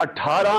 18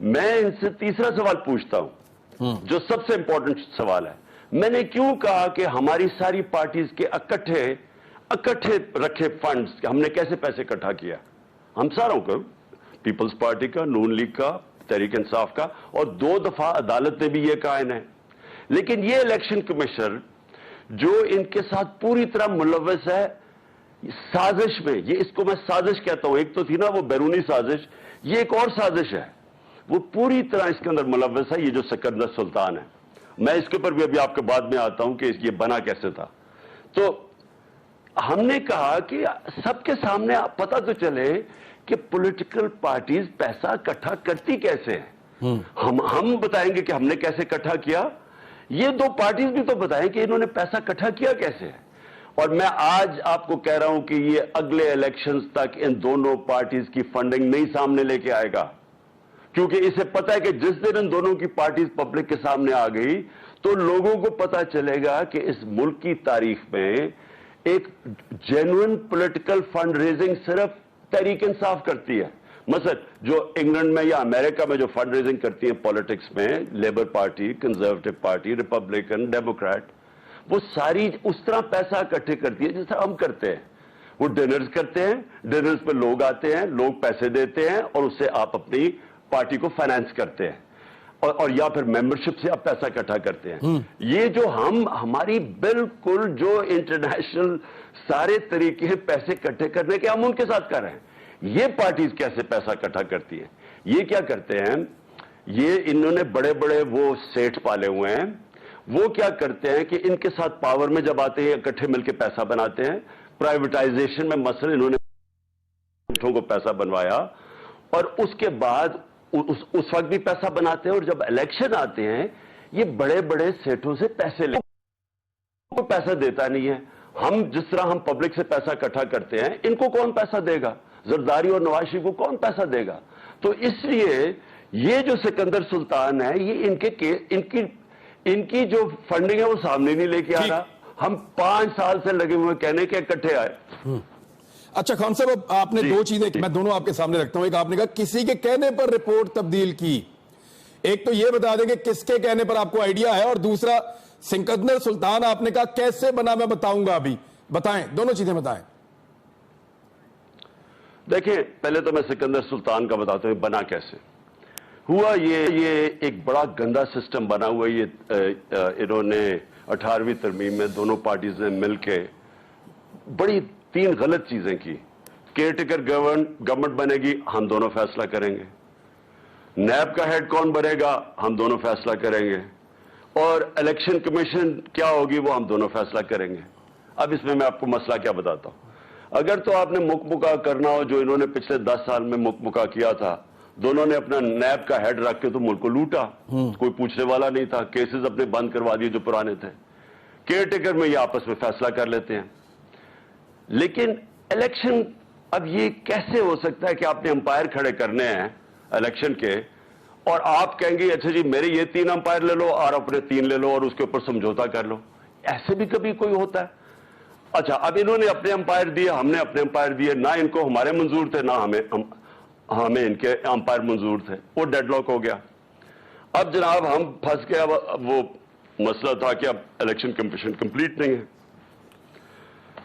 میں ان سے تیسرا سوال پوچھتا ہوں جو سب سے امپورٹنٹ سوال ہے. میں نے کیوں کہا کہ ہماری ساری پارٹیز کے اکٹھے رکھے فنڈز ہم نے کیسے پیسے اکٹھا کیا؟ ہم ساروں کو، پیپلز پارٹی کا، نون لیگ کا، تحریک انصاف کا، اور 2 دفعہ عدالت نے بھی یہ کہا ہے. لیکن یہ الیکشن کمیشن جو ان کے ساتھ پوری طرح ملوث ہے سازش میں، یہ اس کو میں سازش کہتا ہوں، ایک تو تھی نا وہ بیرونی سازش، یہ ایک اور سازش ہے، وہ پوری طرح اس کے اندر ملوث ہے. یہ جو سکندر سلطان ہے، میں اس کے اوپر بھی ابھی آپ کے بعد میں آتا ہوں کہ یہ بنا کیسے تھا. تو ہم نے کہا کہ سب کے سامنے پتہ تو چلے کہ پولیٹیکل پارٹیز پیسہ اکٹھا کرتی کیسے ہیں. ہم بتائیں گے کہ ہم نے کیسے اکٹھا کیا، یہ 2 پارٹیز بھی تو بتائیں کہ انہوں نے پیسہ اکٹھا کیا کیسے ہے. اور میں آج آپ کو کہہ رہا ہوں کہ یہ اگلے الیکشنز تک ان دونوں پارٹیز کی فنڈنگ نہیں سامنے لے کے آئے گا، کیونکہ اسے پتہ ہے کہ جس دن ان دونوں کی پارٹیز پبلک کے سامنے آ گئی تو لوگوں کو پتہ چلے گا کہ اس ملک کی تاریخ میں ایک جینوئن پولیٹیکل فنڈ ریزنگ صرف تحریک انصاف کرتی ہے. مثلا جو انگلینڈ میں یا امریکہ میں جو فنڈ ریزنگ کرتی ہیں پالیٹکس میں، labour party, conservative party, Republican, Democrat, وہ ساری اس طرح پیسہ اکٹھے کرتی ہے جس طرح ہم کرتے ہیں. وہ ڈنرز کرتے ہیں، ڈنرز پہ لوگ آتے ہیں، لوگ پیسے دیتے ہیں اور اس سے آپ اپنی پارٹی کو فائنانس کرتے ہیں، اور یا پھر ممبرشپ سے آپ پیسہ اکٹھا کرتے ہیں. یہ جو ہماری بالکل جو انٹرنیشنل سارے طریقے پیسے اکٹھے کرنے کے ہم ان کے ساتھ کر رہے ہیں. یہ پارٹیز کیسے پیسہ اکٹھا کرتی ہیں؟ یہ کیا کرتے ہیں، یہ انہوں نے بڑے بڑے وہ سیٹھ پالے ہوئے ہیں. وہ کیا کرتے ہیں کہ ان کے ساتھ پاور میں جب آتے ہیں اکٹھے مل کے پیسہ بناتے ہیں. پرائیویٹائزیشن میں مثلا انہوں نے کو پیسہ بنوایا اور اس کے بعد اس وقت بھی پیسہ بناتے ہیں، اور جب الیکشن آتے ہیں یہ بڑے بڑے سیٹوں سے پیسے لے، کوئی پیسہ دیتا نہیں ہے. ہم جس طرح ہم پبلک سے پیسہ اکٹھا کرتے ہیں، ان کو کون پیسہ دے گا؟ زرداری اور نواز شریف کو کون پیسہ دے گا؟ تو اس لیے یہ جو سکندر سلطان ہے، یہ ان کی جو فنڈنگ ہے وہ سامنے نہیں لے کے آ رہا. ہم 5 سال سے لگے ہوئے کہنے کے اکٹھے آئے. اچھا خان صاحب، آپ نے 2 چیزیں میں دونوں آپ کے سامنے رکھتا ہوں. ایک آپ نے کہا کسی کے کہنے پر رپورٹ تبدیل کی، ایک تو یہ بتا دیں کہ کس کے کہنے پر آپ کو آئیڈیا ہے، اور دوسرا سکندر سلطان آپ نے کہا کیسے بنا میں بتاؤں گا. ابھی بتائیں، دونوں چیزیں بتائیں. دیکھیں پہلے تو میں سکندر سلطان کا بتاتا ہوں بنا کیسے ہوا. یہ ایک بڑا گندا سسٹم بنا ہوا. یہ انہوں نے 18ویں ترمیم میں دونوں پارٹیز نے مل کے بڑی 3 غلط چیزیں کی. کیئر ٹیکر گورنمنٹ بنے گی، ہم دونوں فیصلہ کریں گے. نیب کا ہیڈ کون بنے گا، ہم دونوں فیصلہ کریں گے. اور الیکشن کمیشن کیا ہوگی، وہ ہم دونوں فیصلہ کریں گے. اب اس میں آپ کو مسئلہ کیا بتاتا ہوں. اگر تو آپ نے مکمکا کرنا ہو جو انہوں نے پچھلے 10 سال میں مکمکا کیا تھا، دونوں نے اپنا نیب کا ہیڈ رکھ کے تو ملک کو لوٹا، کوئی پوچھنے والا نہیں تھا. کیسز اپنے بند کروا دیے جو پرانے تھے. کیئر ٹیکر میں یہ آپس میں فیصلہ کر لیتے ہیں. لیکن الیکشن اب یہ کیسے ہو سکتا ہے کہ آپ نے امپائر کھڑے کرنے ہیں الیکشن کے، اور آپ کہیں گے اچھا جی میرے یہ 3 امپائر لے لو اور اپنے 3 لے لو اور اس کے اوپر سمجھوتا کر لو. ایسے بھی کبھی کوئی ہوتا ہے؟ اچھا اب انہوں نے اپنے امپائر دیے، ہم نے اپنے امپائر دیے. نہ ان کو ہمارے منظور تھے، نہ ہمیں ان کے امپائر منظور تھے. وہ ڈیڈ لاک ہو گیا. اب جناب ہم پھنس گئے. وہ مسئلہ تھا کہ اب الیکشن کمیشن کمپلیٹ نہیں ہے.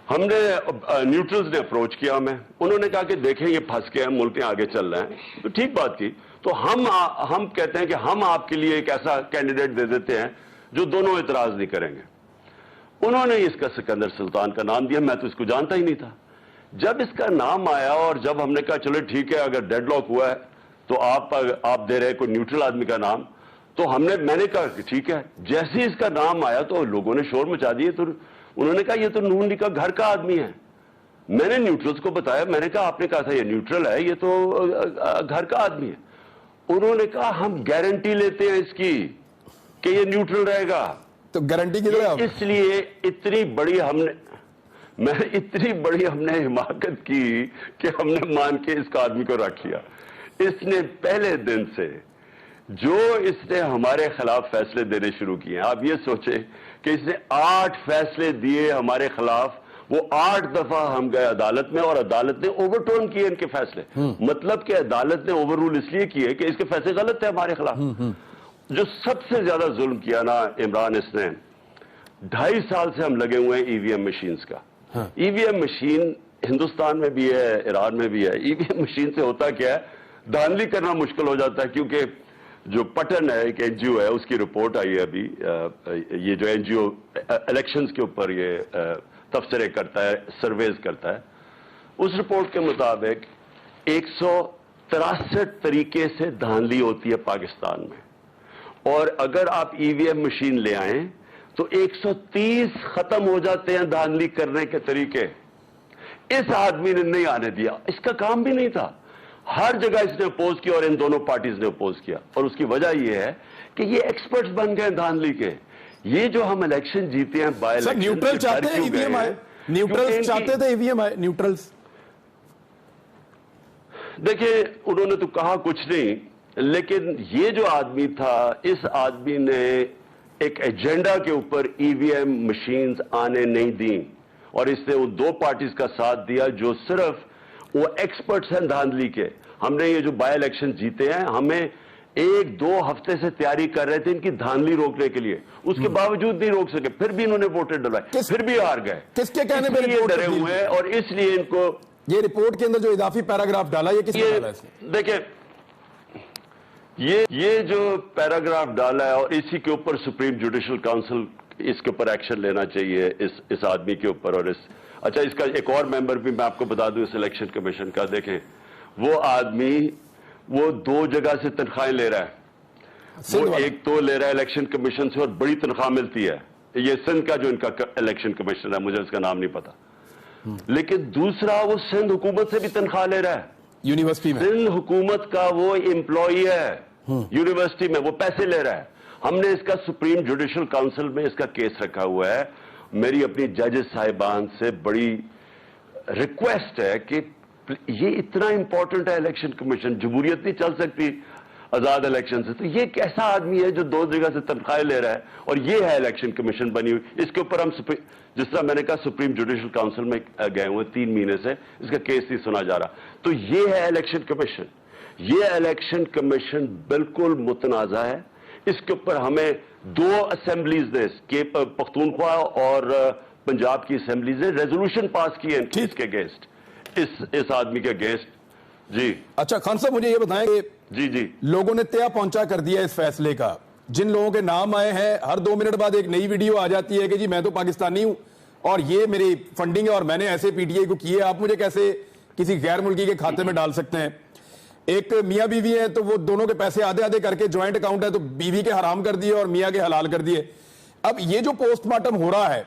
ہم نے نیوٹرلز نے اپروچ کیا ہمیں. انہوں نے کہا کہ دیکھیں یہ پھنس گئے ہیں، ملکیں آگے چل رہے ہیں. تو ٹھیک بات کی. تو ہم کہتے ہیں کہ ہم آپ کے لیے ایک ایسا کینڈیڈیٹ دے دیتے ہیں جو دونوں اعتراض نہیں کریں گے. انہوں نے اس کا سکندر سلطان کا نام دیا. میں تو اس کو جانتا ہی نہیں تھا. جب اس کا نام آیا اور جب ہم نے کہا چلو ٹھیک ہے اگر ڈیڈ لاک ہوا ہے تو آپ دے رہے کوئی نیوٹرل آدمی کا نام، تو میں نے کہا کہ ٹھیک ہے. جیسے ہی اس کا نام آیا تو لوگوں نے شور مچا دیے. تو انہوں نے کہا یہ تو نون لیگ کا گھر کا آدمی ہے. میں نے نیوٹرلز کو بتایا، میں نے کہا آپ نے کہا تھا یہ نیوٹرل ہے، یہ تو گھر کا آدمی ہے. انہوں نے کہا ہم گارنٹی لیتے ہیں اس کی کہ یہ نیوٹرل رہے گا. تو گارنٹی کی طرح اس لیے اتنی بڑی ہم نے حماقت کی کہ ہم نے مان کے اس کا آدمی کو رکھ لیا. اس نے پہلے دن سے جو اس نے ہمارے خلاف فیصلے دینے شروع کیے ہیں، آپ یہ سوچیں کہ اس نے 8 فیصلے دیے ہمارے خلاف وہ 8 دفعہ ہم گئے عدالت میں اور عدالت نے اوور ٹرن کیے ان کے فیصلے. مطلب کہ عدالت نے اوور رول اس لیے کیے کہ اس کے فیصلے غلط تھے ہمارے خلاف. جو سب سے زیادہ ظلم کیا نا عمران، اس نے 2.5 سال سے ہم لگے ہوئے ہیں ای وی ایم مشینز کا. ای وی ایم مشین ہندوستان میں بھی ہے، ایران میں بھی ہے. ای وی ایم مشین سے ہوتا کیا ہے، دھاندلی کرنا مشکل ہو جاتا ہے، کیونکہ جو پٹن ہے ایک این جی او ہے، اس کی رپورٹ آئی ہے ابھی. یہ جو این جی او الیکشنز کے اوپر یہ تبصرے کرتا ہے، سرویز کرتا ہے، اس رپورٹ کے مطابق 163 طریقے سے دھاندلی ہوتی ہے پاکستان میں. اور اگر آپ ای وی ایم مشین لے آئیں تو 130 ختم ہو جاتے ہیں دھاندلی کرنے کے طریقے. اس آدمی نے نہیں آنے دیا، اس کا کام بھی نہیں تھا. ہر جگہ اس نے اپوز کیا اور ان دونوں پارٹیز نے اپوز کیا. اور اس کی وجہ یہ ہے کہ یہ ایکسپرٹس بن گئے دھاندلی کے. یہ جو ہم الیکشن جیتے ہیں بائی الیکشن، نیوٹرل چاہتے ہیں ای وی ایم آئے، نیوٹرل چاہتے تھے ای وی ایم آئے، نیوٹرلز. دیکھیں انہوں نے تو کہا کچھ نہیں، لیکن یہ جو آدمی تھا، اس آدمی نے ایک ایجنڈا کے اوپر ای وی ایم مشینز آنے نہیں دیں، اور اس نے وہ 2 پارٹیز کا ساتھ دیا جو صرف وہ ایکسپرٹس ہیں دھاندلی کے. ہم نے یہ جو بائی الیکشن جیتے ہیں، ہمیں 1-2 ہفتے سے تیاری کر رہے تھے ان کی دھاندلی روکنے کے لیے، اس کے باوجود نہیں روک سکے. پھر بھی انہوں نے ووٹیں ڈلوائے، پھر بھی ہار گئے. کس کے کہنے پہ یہ ڈرے ہوئے ہیں اور اس لیے ان کو یہ رپورٹ کے اندر جو اضافی پیراگراف ڈالا، یہ کس نے ڈالا ہے؟ دیکھیں یہ جو پیراگراف ڈالا ہے، اور اسی کے اوپر سپریم جوڈیشل کاؤنسل اس کے اوپر ایکشن لینا چاہیے اس آدمی کے اوپر. اور اچھا، اس کا ایک اور ممبر بھی میں آپ کو بتا دوں اس الیکشن کمیشن کا. دیکھیں وہ آدمی وہ 2 جگہ سے تنخواہیں لے رہا ہے. وہ ایک تو لے رہا ہے الیکشن کمیشن سے اور بڑی تنخواہ ملتی ہے. یہ سندھ کا جو ان کا الیکشن کمیشن ہے، مجھے اس کا نام نہیں پتا. لیکن دوسرا وہ سندھ حکومت سے بھی تنخواہ لے رہا ہے، یونیورسٹی میں. سندھ حکومت کا وہ امپلائی ہے یونیورسٹی میں، وہ پیسے لے رہا ہے. ہم نے اس کا سپریم جوڈیشل کاؤنسل میں اس کا کیس رکھا ہوا ہے. میری اپنی ججز صاحبان سے بڑی ریکویسٹ ہے کہ یہ اتنا امپورٹنٹ ہے الیکشن کمیشن، جمہوریت نہیں چل سکتی آزاد الیکشن سے. تو یہ کیسا آدمی ہے جو 2 جگہ سے تنخواہیں لے رہا ہے، اور یہ ہے الیکشن کمیشن بنی ہوئی. اس کے اوپر ہم جس طرح میں نے کہا سپریم جوڈیشل کاؤنسل میں گئے ہوئے 3 مہینے سے اس کا کیس نہیں سنا جا رہا. تو یہ ہے الیکشن کمیشن. یہ الیکشن کمیشن بالکل متنازع ہے. اس کے اوپر ہمیں 2 اسمبلیز نے، پختونخوا اور پنجاب کی اسمبلیز نے ریزولوشن پاس کیے اس کے اگینسٹ، اس آدمی کے اگینسٹ. جی اچھا خان صاحب، مجھے یہ بتائیں کہ جی لوگوں نے تیا پہنچا کر دیا اس فیصلے کا. جن لوگوں کے نام آئے ہیں، ہر 2 منٹ بعد ایک نئی ویڈیو آ جاتی ہے کہ جی میں تو پاکستانی ہوں اور یہ میری فنڈنگ ہے اور میں نے ایسے پی ٹی آئی کو کیے، آپ مجھے کیسے کسی غیر ملکی کے کھاتے میں ڈال سکتے ہیں. ایک میاں بیوی ہیں تو وہ دونوں کے پیسے آدھے آدھے کر کے جوائنٹ اکاؤنٹ ہے تو بیوی کے حرام کر دیے اور میاں کے حلال کر دیے. اب یہ جو پوسٹ مارٹم ہو رہا ہے،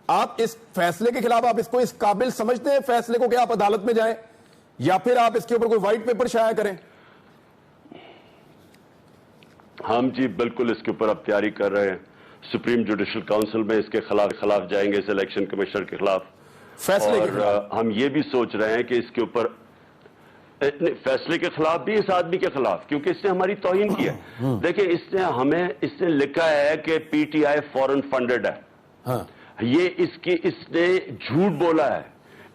آپ اس فیصلے کے خلاف آپ اس کو اس قابل سمجھتے ہیں فیصلے کو کہ آپ عدالت میں جائیں، یا پھر آپ اس کے اوپر کوئی وائٹ پیپر شائع کریں؟ ہم جی بالکل اس کے اوپر اب تیاری کر رہے ہیں. سپریم جوڈیشل کاؤنسل میں اس کے خلاف جائیں گے، اس الیکشن کمیشنر کے خلاف فیصلے کے خلاف. اور ہم یہ بھی سوچ رہے ہیں کہ اس کے اوپر فیصلے کے خلاف بھی، اس آدمی کے خلاف، کیونکہ اس نے ہماری توہین کی ہے. دیکھیں اس نے لکھا ہے کہ P T I foreign funded ہے. یہ اس نے جھوٹ بولا ہے.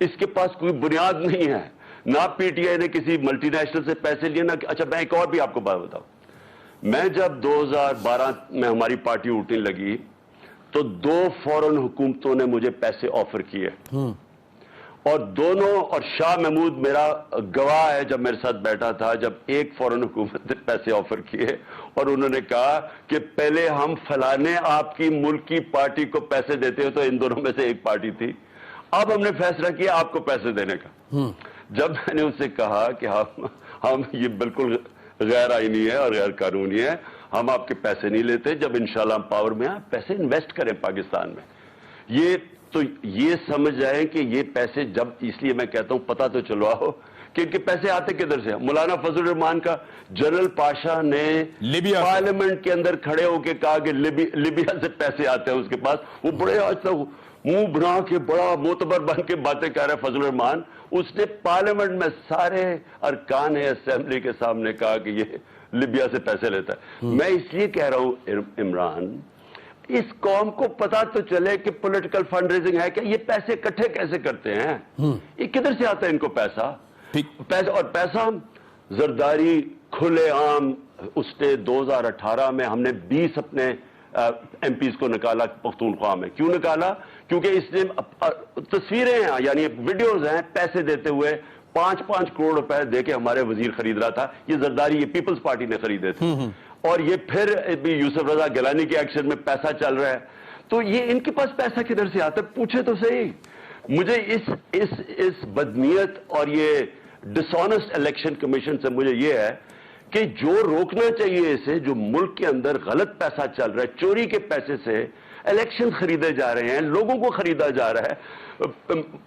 اس کے پاس کوئی بنیاد نہیں ہے. نہ پی ٹی آئی نے کسی ملٹی نیشنل سے پیسے لیے نہ. اچھا میں ایک اور بھی آپ کو بات بتاؤں. میں جب 2012 میں ہماری پارٹی اٹھنے لگی تو 2 فورن حکومتوں نے مجھے پیسے آفر کیے، اور دونوں، اور شاہ محمود میرا گواہ ہے جب میرے ساتھ بیٹھا تھا، جب ایک فورن حکومت نے پیسے آفر کیے اور انہوں نے کہا کہ پہلے ہم فلانے آپ کی ملک کی پارٹی کو پیسے دیتے ہو، تو ان دونوں میں سے ایک پارٹی تھی. اب ہم نے فیصلہ کیا آپ کو پیسے دینے کا. جب میں نے اس سے کہا کہ ہم یہ بالکل غیر آئینی ہے اور غیر قانونی ہے، ہم آپ کے پیسے نہیں لیتے، جب انشاءاللہ ہم پاور میں آپ پیسے انویسٹ کریں پاکستان میں. یہ سمجھ جائیں کہ یہ پیسے، جب اس لیے میں کہتا ہوں پتہ تو چلواؤ کہ ان کے پیسے آتے کدھر سے. مولانا فضل الرحمان کا جنرل پاشا نے پارلیمنٹ کے اندر کھڑے ہو کے کہا کہ لیبیا سے پیسے آتے ہیں اس کے پاس. وہ بڑے آج تک منہ بنا کے بڑا معتبر بن کے باتیں کہہ رہے فضل الرحمان. اس نے پارلیمنٹ میں سارے ارکان اسمبلی کے سامنے کہا کہ یہ لیبیا سے پیسے لیتا ہے. میں اس لیے کہہ رہا ہوں عمران، اس قوم کو پتا تو چلے کہ پولیٹیکل فنڈ ریزنگ ہے کہ یہ پیسے اکٹھے کیسے کرتے ہیں, یہ کدھر سے آتا ہے ان کو پیسہ. اور پیسہ زرداری کھلے عام, اس نے 2018 میں ہم نے 20 اپنے ایم پیز کو نکالا پختونخوا میں. کیوں نکالا؟ کیونکہ اس نے تصویریں ہیں, یعنی ویڈیوز ہیں, پیسے دیتے ہوئے 5-5 کروڑ روپے دے کے ہمارے وزیر خرید رہا تھا. یہ زرداری یہ پیپلز پارٹی نے خریدے تھے, اور یہ پھر یوسف رضا گیلانی کے ایکشن میں پیسہ چل رہا ہے. تو یہ ان کے پاس پیسہ کدھر سے آتا ہے؟ پوچھے تو صحیح. مجھے اس بدنیت اور یہ ڈس آنیسٹ الیکشن کمیشن سے مجھے یہ ہے کہ جو روکنا چاہیے اسے, جو ملک کے اندر غلط پیسہ چل رہا ہے, چوری کے پیسے سے الیکشن خریدے جا رہے ہیں, لوگوں کو خریدا جا رہا ہے,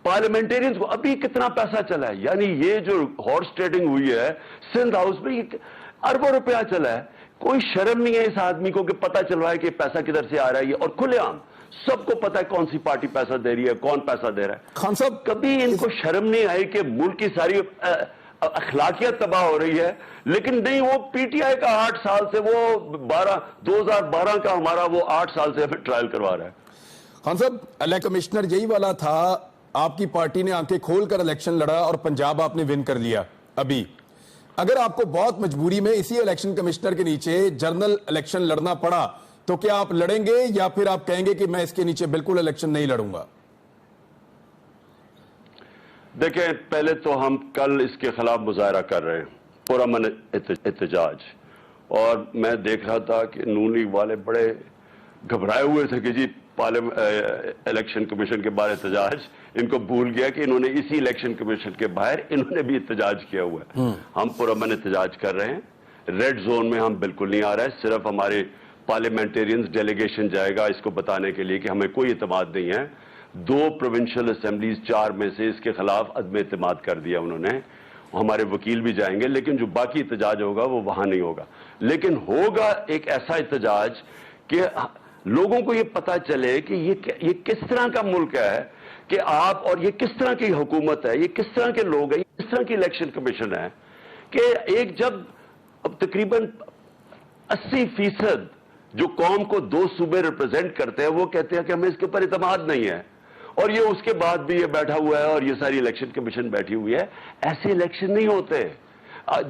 پارلیمنٹیرینز کو ابھی کتنا پیسہ چلا ہے. یعنی یہ جو ہارس ٹریڈنگ ہوئی ہے سندھ ہاؤس میں, یہ اربوں روپیہ چلا ہے. کوئی شرم نہیں ہے اس آدمی کو کہ پتہ چل رہا ہے کہ پیسہ کدھر سے آ رہا ہے, اور کھلے عام سب کو پتا ہے کون سی پارٹی پیسہ دے رہی ہے, کون پیسہ دے رہا ہے. خان صاحب, کبھی ان کو شرم نہیں آئی کہ ملک کی ساری اخلاقیات تباہ ہو رہی ہے, لیکن نہیں, وہ پی ٹی آئی کا 8 سال سے, وہ 2012 کا ہمارا وہ 8 سال سے ہمیں ٹرائل کروا رہا ہے. خان صاحب, الیکشن کمشنر یہی والا تھا, آپ کی پارٹی نے آنکھیں کھول کر الیکشن لڑا اور پنجاب آپ نے ون کر لیا. ابھی اگر آپ کو بہت مجبوری میں اسی الیکشن کمشنر کے نیچے جنرل الیکشن لڑنا پڑا تو کیا آپ لڑیں گے, یا پھر آپ کہیں گے کہ میں اس کے نیچے بالکل الیکشن نہیں لڑوں گا؟ دیکھیں, پہلے تو ہم کل اس کے خلاف مظاہرہ کر رہے ہیں, پرامن احتجاج, اور میں دیکھ رہا تھا کہ نون لیگ والے بڑے گھبرائے ہوئے تھے کہ جی الیکشن کمیشن کے باہر احتجاج, ان کو بھول گیا کہ انہوں نے اسی الیکشن کمیشن کے باہر انہوں نے بھی احتجاج کیا ہوا ہے. ہم پرامن احتجاج کر رہے ہیں, ریڈ زون میں ہم بالکل نہیں آ رہے, صرف ہمارے پارلیمنٹیرینز ڈیلیگیشن جائے گا اس کو بتانے کے لیے کہ ہمیں کوئی اعتماد نہیں ہے. 2 پروونشل اسمبلیز 4 میں سے اس کے خلاف عدم اعتماد کر دیا انہوں نے. ہمارے وکیل بھی جائیں گے, لیکن جو باقی احتجاج ہوگا وہ وہاں نہیں ہوگا. لیکن ہوگا ایک ایسا احتجاج کہ لوگوں کو یہ پتا چلے کہ یہ کس طرح کا ملک ہے, کہ آپ, اور یہ کس طرح کی حکومت ہے, یہ کس طرح کے لوگ ہیں, یہ کس طرح کی الیکشن کمیشن ہے, کہ ایک جب اب تقریباً 80% جو قوم کو 2 صوبے ریپرزینٹ کرتے ہیں وہ کہتے ہیں کہ ہمیں اس کے اوپر اعتماد نہیں ہے, اور یہ اس کے بعد بھی یہ بیٹھا ہوا ہے اور یہ ساری الیکشن کمیشن بیٹھی ہوئی ہے. ایسے الیکشن نہیں ہوتے.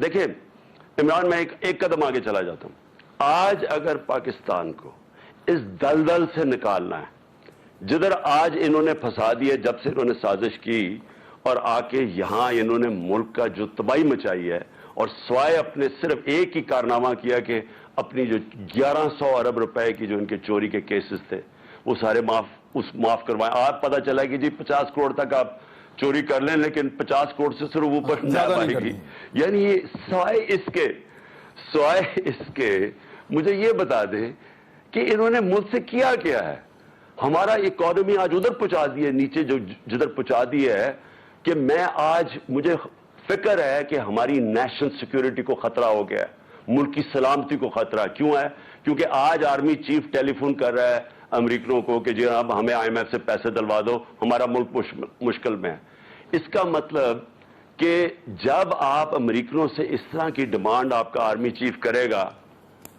دیکھیں عمران, میں ایک قدم آگے چلا جاتا ہوں. آج اگر پاکستان کو اس دلدل سے نکالنا ہے جدھر آج انہوں نے پھنسا دیا, جب سے انہوں نے سازش کی اور آ کے یہاں انہوں نے ملک کا جو تباہی مچائی ہے, اور سوائے اپنے صرف ایک ہی کارنامہ کیا کہ اپنی جو 1100 ارب روپے کی جو ان کے چوری کے کیسز تھے وہ سارے معاف کروائیں. آپ پتہ چلا کہ جی 50 کروڑ تک آپ چوری کر لیں, لیکن 50 کروڑ سے صرف اوپر نیب آئے گی. یعنی یہ سوائے اس کے مجھے یہ بتا دیں کہ انہوں نے ملک سے کیا ہے. ہمارا اکانومی آج ادھر پہنچا دی ہے, نیچے جدھر پہنچا دی ہے کہ میں آج مجھے فکر ہے کہ ہماری نیشنل سیکیورٹی کو خطرہ ہو گیا ہے, ملک کی سلامتی کو خطرہ. کیوں ہے؟ کیونکہ آج آرمی چیف ٹیلی فون کر رہا ہے امریکنوں کو کہ جی اب ہمیں آئی ایم ایف سے پیسے دلوا دو, ہمارا ملک مشکل میں ہے. اس کا مطلب کہ جب آپ امریکنوں سے اس طرح کی ڈیمانڈ آپ کا آرمی چیف کرے گا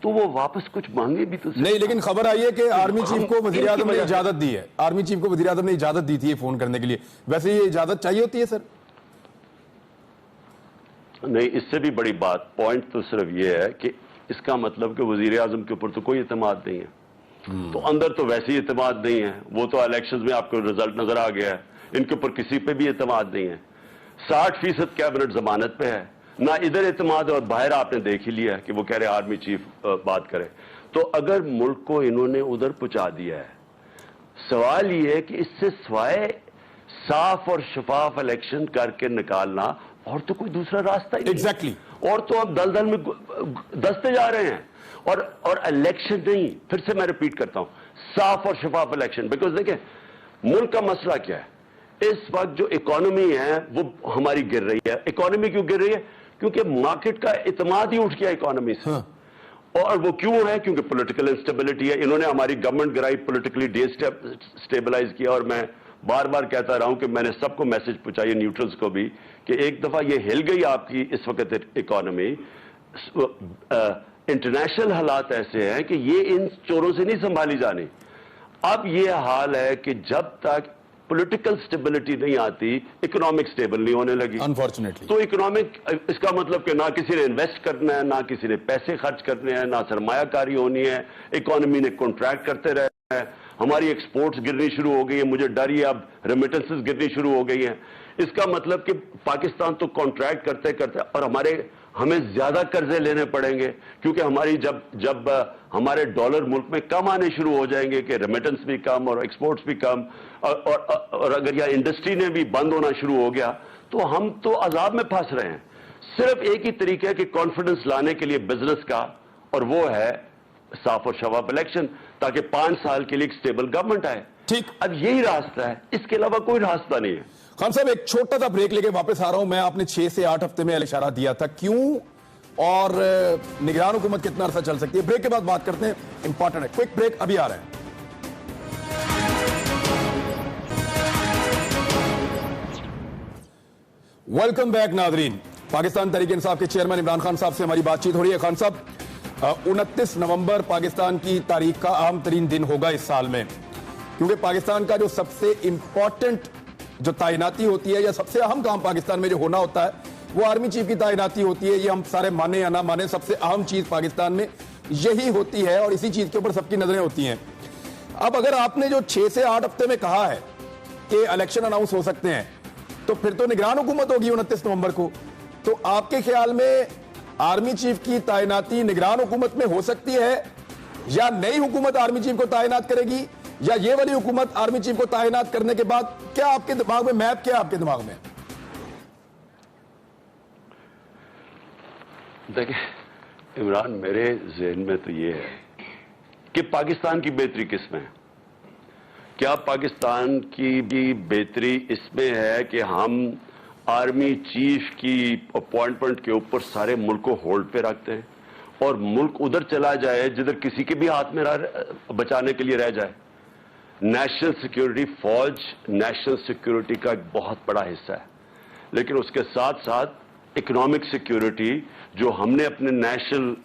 تو وہ واپس کچھ مانگے بھی تو نہیں. لیکن خبر آئی ہے کہ آرمی چیف کو وزیر اعظم نے اجازت دی ہے, آرمی چیف کو وزیر اعظم نے اجازت دی تھی فون کرنے کے لیے. ویسے یہ اجازت چاہیے ہوتی ہے سر؟ نہیں, اس سے بھی بڑی بات, پوائنٹ تو صرف یہ ہے کہ اس کا مطلب کہ وزیر اعظم کے اوپر تو کوئی اعتماد نہیں ہے, تو اندر تو ویسے ہی اعتماد نہیں ہے. وہ تو الیکشنز میں آپ کو رزلٹ نظر آ گیا ہے, ان کے اوپر کسی پہ بھی اعتماد نہیں ہے. 60% کیبنٹ ضمانت پہ ہے, نہ ادھر اعتماد, اور باہر آپ نے دیکھ ہی لیا کہ وہ کہہ رہے آرمی چیف بات کرے. تو اگر ملک کو انہوں نے ادھر پہنچا دیا ہے, سوال یہ ہے کہ اس سے سوائے صاف اور شفاف الیکشن کر کے نکالنا اور تو کوئی دوسرا راستہ ہی نہیں. ایگزیکٹلی. اور تو اب دلدل میں دستے جا رہے ہیں, اور الیکشن نہیں, پھر سے میں ریپیٹ کرتا ہوں, صاف اور شفاف الیکشن. بیکاز دیکھیں ملک کا مسئلہ کیا ہے اس وقت, جو اکانومی ہے وہ ہماری گر رہی ہے. اکانومی کیوں گر رہی ہے؟ کیونکہ مارکیٹ کا اعتماد ہی اٹھ گیا اکانومی سے. اور وہ کیوں ہے؟ کیونکہ پولیٹیکل انسٹیبلٹی ہے. انہوں نے ہماری گورنمنٹ گرائی, پولیٹیکلی ڈی اسٹیبلائز کیا. اور میں بار بار کہتا رہا ہوں کہ میں نے سب کو میسج پہنچایا, نیوٹرلز کو بھی, کہ ایک دفعہ یہ ہل گئی آپ کی اس وقت اکانومی. انٹرنیشنل حالات ایسے ہیں کہ یہ ان چوروں سے نہیں سنبھالی جانی. اب یہ حال ہے کہ جب تک پولیٹیکل سٹیبلٹی نہیں آتی اکنامک سٹیبل نہیں ہونے لگی انفارچونیٹلی. تو اکنامک اس کا مطلب کہ نہ کسی نے انویسٹ کرنا ہے، نہ کسی نے پیسے خرچ کرنے ہیں، نہ سرمایہ کاری ہونی ہے، اکانومی نے کنٹریکٹ کرتے رہے ہیں، ہماری ایکسپورٹس گرنی شروع ہو گئی ہیں، مجھے ڈر یہ اب ریمیٹنسز گرنی شروع ہو گئی ہیں. اس کا مطلب کہ پاکستان تو کنٹریکٹ کرتے کرتے اور ہمیں زیادہ قرضے لینے پڑیں گے، کیونکہ ہماری جب ہمارے ڈالر ملک میں کم آنے شروع ہو جائیں گے کہ ریمیٹنس بھی کم اور ایکسپورٹس بھی کم، اور اگر یہ انڈسٹری نے بھی بند ہونا شروع ہو گیا تو ہم تو عذاب میں پھنس رہے ہیں. صرف ایک ہی طریقہ ہے کہ کانفیڈنس لانے کے لیے بزنس کا، اور وہ ہے صاف اور شفاف الیکشن، تاکہ 5 سال کے لیے ایک سٹیبل گورنمنٹ آئے. ٹھیک، اب یہی راستہ ہے، اس کے علاوہ کوئی راستہ نہیں ہے. خان صاحب ایک چھوٹا سا بریک لے کے واپس آ رہا ہوں میں. آپ نے 6 سے 8 ہفتے میں اشارہ دیا تھا، کیوں اور نگران حکومت کتنا عرصہ چل سکتی ہے؟ بریک کے بعد بات کرتے ہیں، امپورٹنٹ ہے. کوئک بریک ابھی آ رہے ہیں. ویلکم بیک ناظرین. پاکستان تحریک انصاف کے چیئرمین عمران خان صاحب سے ہماری بات چیت ہو رہی ہے. خان صاحب 29 نومبر پاکستان کی تاریخ کا اہم ترین دن ہوگا اس سال میں، کیونکہ پاکستان کا جو سب سے امپورٹنٹ جو تعیناتی ہوتی ہے یا سب سے اہم کام پاکستان میں جو ہونا ہوتا ہے وہ آرمی چیف کی تعیناتی ہوتی ہے. یہ ہم سارے مانے یا نہ مانے، سب سے اہم چیز پاکستان میں یہی ہوتی ہے اور اسی چیز کے اوپر سب کی نظریں ہوتی ہیں. اب اگر آپ نے جو 6 سے 8 ہفتے میں کہا ہے کہ الیکشن اناؤنس ہو سکتے ہیں تو پھر تو نگران حکومت ہوگی 29 نومبر کو. تو آپ کے خیال میں آرمی چیف کی تعیناتی نگران حکومت میں ہو سکتی ہے، یا نئی حکومت آرمی چیف کو تعینات کرے گی، یا یہ والی حکومت آرمی چیف کو تعینات کرنے کے بعد کیا آپ کے دماغ میں میپ، کیا آپ کے دماغ میں؟ دیکھیں عمران، میرے ذہن میں تو یہ ہے کہ پاکستان کی بہتری کس میں ہے؟ کیا پاکستان کی بھی بہتری اس میں ہے کہ ہم آرمی چیف کی اپوائنٹمنٹ کے اوپر سارے ملک کو ہولڈ پہ رکھتے ہیں اور ملک ادھر چلا جائے جدھر کسی کے بھی ہاتھ میں بچانے کے لیے رہ جائے؟ نیشنل سیکیورٹی، فوج نیشنل سیکیورٹی کا ایک بہت بڑا حصہ ہے، لیکن اس کے ساتھ ساتھ اکنامک سیکیورٹی جو ہم نے اپنے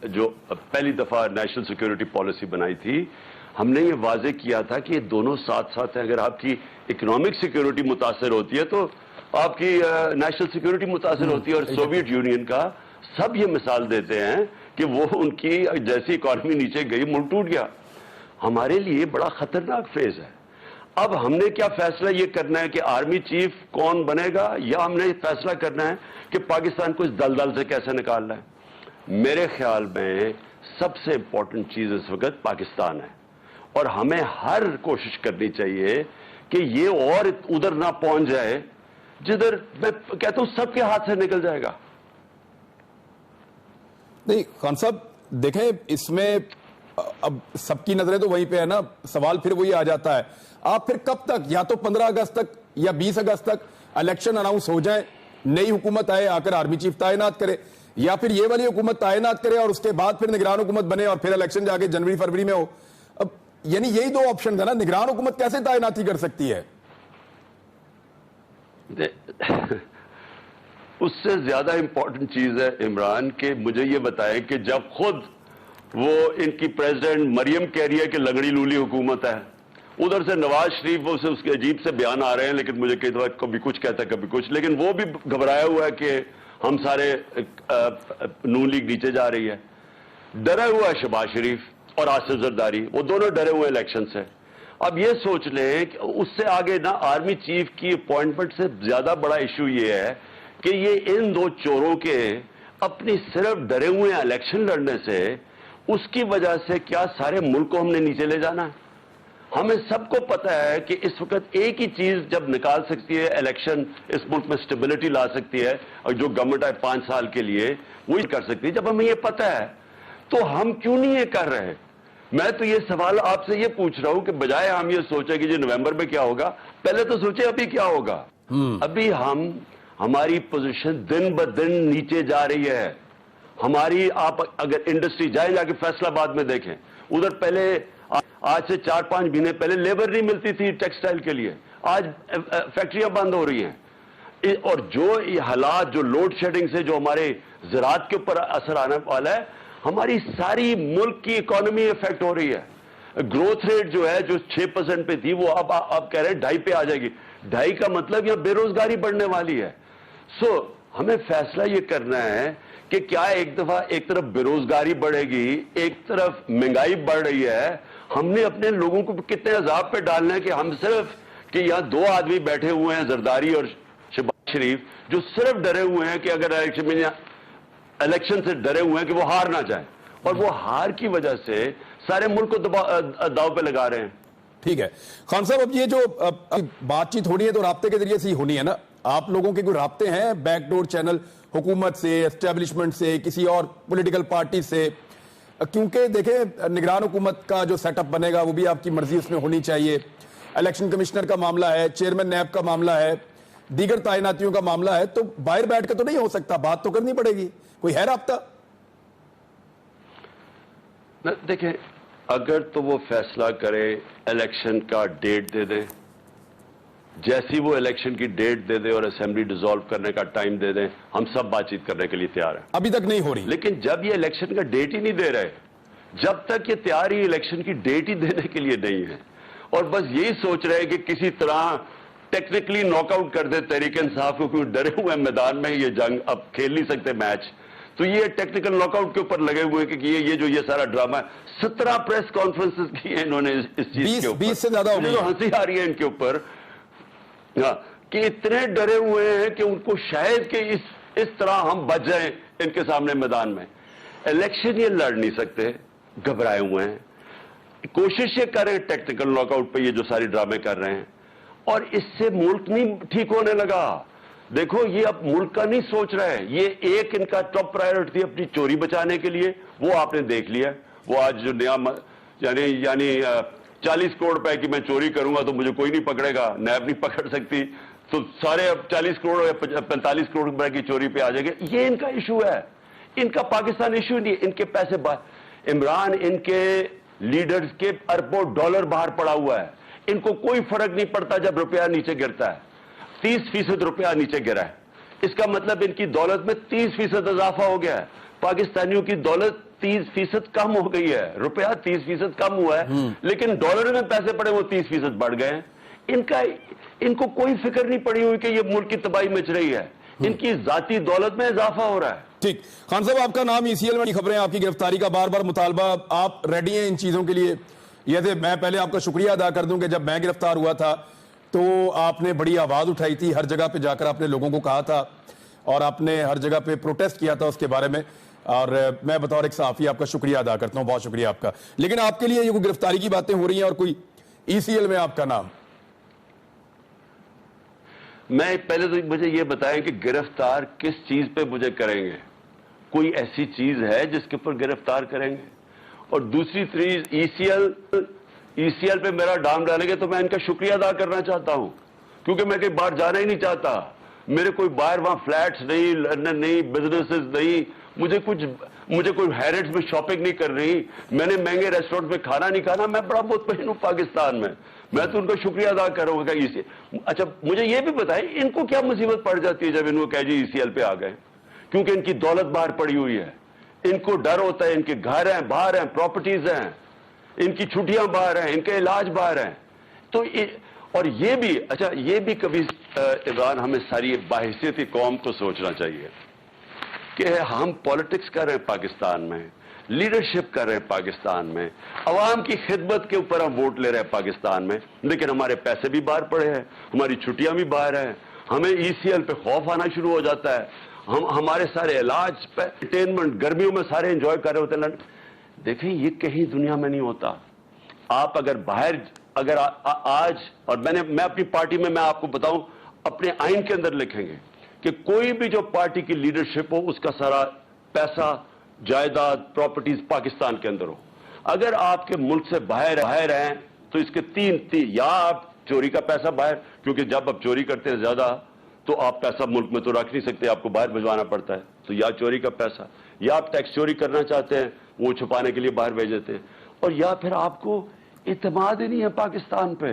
جو پہلی دفعہ نیشنل سیکیورٹی پالیسی بنائی تھی، ہم نے یہ واضح کیا تھا کہ یہ دونوں ساتھ ساتھ ہیں. اگر آپ کی اکنامک سیکیورٹی متاثر ہوتی ہے تو آپ کی نیشنل سیکیورٹی متاثر ہوتی ہے. اور سوویت یونین کا سب یہ مثال دیتے ہیں کہ وہ ان کی جیسی اکانومی نیچے گئی ملک ٹوٹ گیا. ہمارے لیے بڑا خطرناک فیز ہے. اب ہم نے کیا فیصلہ یہ کرنا ہے کہ آرمی چیف کون بنے گا، یا ہم نے یہ فیصلہ کرنا ہے کہ پاکستان کو اس دلدل سے کیسے نکالنا ہے؟ میرے خیال میں سب سے امپورٹنٹ چیز اس وقت پاکستان ہے، اور ہمیں ہر کوشش کرنی چاہیے کہ یہ اور ادھر نہ پہنچ جائے جدھر میں کہتا ہوں سب کے ہاتھ سے نکل جائے گا. نہیں خان صاحب دیکھیں، اس میں اب سب کی نظریں تو وہیں پہ ہے نا. سوال پھر وہی آ جاتا ہے، آپ پھر کب تک، یا تو 15 اگست تک یا 20 اگست تک الیکشن اناؤنس ہو جائیں، نئی حکومت آئے، آ کر آرمی چیف تعینات کرے، یا پھر یہ والی حکومت تعینات کرے اور اس کے بعد پھر نگران حکومت بنے اور پھر الیکشن جا کے جنوری فروری میں ہو. اب یعنی یہی 2 آپشن ہے نا. نگران حکومت کیسے تعیناتی کر سکتی ہے؟ اس سے زیادہ امپورٹنٹ چیز ہے عمران کہ مجھے یہ بتائیں کہ جب خود وہ ان کی پریزیڈنٹ مریم کہہ رہی ہے کہ لنگڑی لولی حکومت ہے، ادھر سے نواز شریف اس کے عجیب سے بیان آ رہے ہیں، لیکن مجھے کئی دفعہ کبھی کچھ کہتا ہے کبھی کچھ، لیکن وہ بھی گھبرایا ہوا ہے کہ ہم سارے نون لیگ نیچے جا رہی ہے. ڈرا ہوا ہے شہباز شریف اور آصف زرداری، وہ دونوں ڈرے ہوئے الیکشن سے. اب یہ سوچ لیں کہ اس سے آگے نا آرمی چیف کی اپوائنٹمنٹ سے زیادہ بڑا ایشو یہ ہے کہ یہ ان 2 چوروں کے اپنی صرف ڈرے ہوئے الیکشن لڑنے سے، اس کی وجہ سے کیا سارے ملک کو ہم نے نیچے لے جانا ہے؟ ہمیں سب کو پتا ہے کہ اس وقت ایک ہی چیز جب نکال سکتی ہے الیکشن، اس ملک میں سٹیبلٹی لا سکتی ہے، اور جو گورنمنٹ آئے 5 سال کے لیے وہی کر سکتی ہے. جب ہمیں یہ پتا ہے تو ہم کیوں نہیں یہ کر رہے؟ میں تو یہ سوال آپ سے یہ پوچھ رہا ہوں کہ بجائے ہم یہ سوچیں کہ جو نومبر میں کیا ہوگا، پہلے تو سوچیں ابھی کیا ہوگا. ابھی ہماری پوزیشن دن بدن نیچے جا رہی ہے. ہماری آپ اگر انڈسٹری جا کے فیصلہ آباد میں دیکھیں، ادھر پہلے آج سے 4-5 مہینے پہلے لیبر نہیں ملتی تھی ٹیکسٹائل کے لیے، آج فیکٹریاں بند ہو رہی ہیں. اور جو حالات، جو لوڈ شیڈنگ سے جو ہمارے زراعت کے اوپر اثر آنے والا ہے، ہماری ساری ملک کی اکانومی افیکٹ ہو رہی ہے. گروتھ ریٹ جو ہے جو 6% پہ تھی وہ اب آپ کہہ رہے ہیں 2.5 پہ آ جائے گی. 2.5 کا مطلب یہ بے روزگاری بڑھنے والی ہے. سو ہمیں فیصلہ یہ کرنا ہے کہ کیا ایک دفعہ ایک طرف بے روزگاری بڑھے گی, ایک طرف مہنگائی بڑھ رہی ہے, ہم نے اپنے لوگوں کو کتنے عذاب پہ ڈالنا ہے کہ ہم صرف کہ یہاں 2 آدمی بیٹھے ہوئے ہیں, زرداری اور شہباز شریف, جو صرف ڈرے ہوئے ہیں کہ اگر الیکشن سے ڈرے ہوئے ہیں کہ وہ ہار نہ جائیں, اور وہ ہار کی وجہ سے سارے ملک کو داؤ پہ لگا رہے ہیں. ٹھیک ہے خان صاحب, اب یہ جو بات چیت ہونی ہے تو رابطے کے ذریعے سے ہی ہونی ہے نا. آپ لوگوں کے کوئی رابطے ہیں بیک ڈور چینل حکومت سے, اسٹیبلشمنٹ سے, کسی اور پولیٹیکل پارٹی سے؟ کیونکہ دیکھیں نگران حکومت کا جو سیٹ اپ بنے گا وہ بھی آپ کی مرضی اس میں ہونی چاہیے. الیکشن کمشنر کا معاملہ ہے, چیئرمین نیب کا معاملہ ہے, دیگر تعیناتیوں کا معاملہ ہے, تو باہر بیٹھ کے تو نہیں ہو سکتا, بات تو کرنی پڑے گی. کوئی ہے رابطہ؟ دیکھیں اگر تو وہ فیصلہ کرے الیکشن کا ڈیٹ دے دیں, جیسی وہ الیکشن کی ڈیٹ دے دیں اور اسمبلی ڈیزالو کرنے کا ٹائم دے دیں, ہم سب بات چیت کرنے کے لیے تیار ہیں. ابھی تک نہیں ہو رہی, لیکن جب یہ الیکشن کا ڈیٹ ہی نہیں دے رہے, جب تک یہ تیار ہی الیکشن کی ڈیٹ ہی دینے کے لیے نہیں ہے, اور بس یہی سوچ رہے کہ کسی طرح ٹیکنیکلی ناک آؤٹ کر دے تحریک انصاف کو, کیونکہ ڈرے ہوئے میدان میں یہ جنگ اب کھیل نہیں سکتے میچ, تو یہ ٹیکنیکل ناک آؤٹ کے اوپر لگے ہوئے کہ یہ سارا ڈرامہ ہے. 17 پریس کانفرنسز کی ہیں انہوں نے اس چیز کے اوپر, 20 سے زیادہ ہو گئی. ہنسی آ رہی ہے ان کے اوپر کہ اتنے ڈرے ہوئے ہیں کہ ان کو شاید کہ اس طرح ہم بچ جائیں ان کے سامنے میدان میں. الیکشن یہ لڑ نہیں سکتے, گھبرائے ہوئے ہیں, کوشش یہ کر رہے ہیں ٹیکنیکل ناک آؤٹ پہ یہ جو ساری ڈرامے کر رہے ہیں, اور اس سے ملک نہیں ٹھیک ہونے لگا. دیکھو یہ اب ملک کا نہیں سوچ رہا ہے, یہ ایک ان کا ٹاپ پرائیورٹی تھی اپنی چوری بچانے کے لیے, وہ آپ نے دیکھ لیا. وہ آج جو نیا یعنی 40 کروڑ روپے کی میں چوری کروں گا تو مجھے کوئی نہیں پکڑے گا, نیب نہیں پکڑ سکتی, تو سارے اب 40 کروڑ یا 45 کروڑ روپے کی چوری پہ آ جائے گا. یہ ان کا ایشو ہے, ان کا پاکستان ایشو نہیں. ان کے پیسے عمران ان کے لیڈرز کے اربوں ڈالر باہر پڑا ہوا ہے, ان کو کوئی فرق نہیں پڑتا جب روپیہ نیچے گرتا ہے. 30% روپیہ نیچے گرا ہے, اس کا مطلب ان کی دولت میں 30% اضافہ ہو گیا ہے. پاکستانیوں کی دولت 30% کم ہو گئی ہے, روپیہ 30% کم ہوا ہے, لیکن ڈالر میں پیسے پڑے وہ 30% بڑھ گئے ہیں. ان کو کوئی فکر نہیں پڑی ہوئی کہ یہ ملک کی تباہی مچ رہی ہے, ان کی ذاتی دولت میں اضافہ ہو رہا ہے. ٹھیک خان صاحب, آپ کا نام ECL میں خبریں, آپ کی گرفتاری کا بار بار مطالبہ, آپ ریڈی ہیں ان چیزوں کے لیے؟ یہ میں پہلے آپ کا شکریہ ادا کر دوں کہ جب میں گرفتار ہوا تھا تو آپ نے بڑی آواز اٹھائی تھی, ہر جگہ پہ جا کر آپ نے لوگوں کو کہا تھا, اور آپ نے ہر جگہ پہ پروٹیسٹ کیا تھا اس کے بارے میں, اور میں بطور ایک صحافی آپ کا شکریہ ادا کرتا ہوں, بہت شکریہ آپ کا. لیکن آپ کے لیے یہ کوئی گرفتاری کی باتیں ہو رہی ہیں اور کوئی ECL میں آپ کا نام؟ میں پہلے تو مجھے یہ بتائیں کہ گرفتار کس چیز پہ مجھے کریں گے, کوئی ایسی چیز ہے جس کے اوپر گرفتار کریں گے؟ اور دوسری چیز ECL پہ میرا ڈام ڈالیں گے تو میں ان کا شکریہ ادا کرنا چاہتا ہوں, کیونکہ میں کہیں باہر جانا ہی نہیں چاہتا. میرے کوئی باہر وہاں فلیٹس نہیں, لندن نہیں, بزنسز نہیں, مجھے کوئی ہیریٹس میں شاپنگ نہیں کر رہی, میں نے مہنگے ریسٹورنٹ میں کھانا نہیں کھانا, میں بڑا مطمئن ہوں پاکستان میں. میں تو ان کا شکریہ ادا کروں گا. اچھا مجھے یہ بھی بتائیں ان کو کیا مصیبت پڑ جاتی ہے جب ان کو کہہ جی ECL پہ آ گئے؟ کیونکہ ان کی دولت باہر پڑی ہوئی ہے, ان کو ڈر ہوتا ہے, ان کے گھر ہیں باہر ہیں, پراپرٹیز ہیں, ان کی چھٹیاں باہر ہیں, ان کے علاج باہر ہیں. تو اور یہ بھی اچھا یہ بھی کبھی عمران ہمیں ساری باحثیتی قوم کو سوچنا چاہیے کہ ہم پالیٹکس کر رہے ہیں پاکستان میں, لیڈرشپ کر رہے ہیں پاکستان میں, عوام کی خدمت کے اوپر ہم ووٹ لے رہے ہیں پاکستان میں, لیکن ہمارے پیسے بھی باہر پڑے ہیں, ہماری چھٹیاں بھی باہر ہیں, ہمیں ECL پہ خوف آنا شروع ہو جاتا ہے, ہمارے سارے علاج پہ انٹرٹینمنٹ گرمیوں میں سارے انجوائے کر رہے ہوتے ہیں. دیکھیں یہ کہیں دنیا میں نہیں ہوتا. آپ اگر آج اور میں اپنی پارٹی میں آپ کو بتاؤں اپنے آئین کے اندر لکھیں گے کہ کوئی بھی جو پارٹی کی لیڈرشپ ہو اس کا سارا پیسہ, جائیداد, پراپرٹیز پاکستان کے اندر ہو. اگر آپ کے ملک سے باہر ہیں تو اس کے تین یا آپ چوری کا پیسہ باہر, کیونکہ جب آپ چوری کرتے ہیں زیادہ تو آپ پیسہ ملک میں تو رکھ نہیں سکتے, آپ کو باہر بھجوانا پڑتا ہے, تو یا چوری کا پیسہ, یا آپ ٹیکس چوری کرنا چاہتے ہیں وہ چھپانے کے لیے باہر بھیج دیتے ہیں, اور یا پھر آپ کو اعتماد ہی نہیں ہے پاکستان پہ.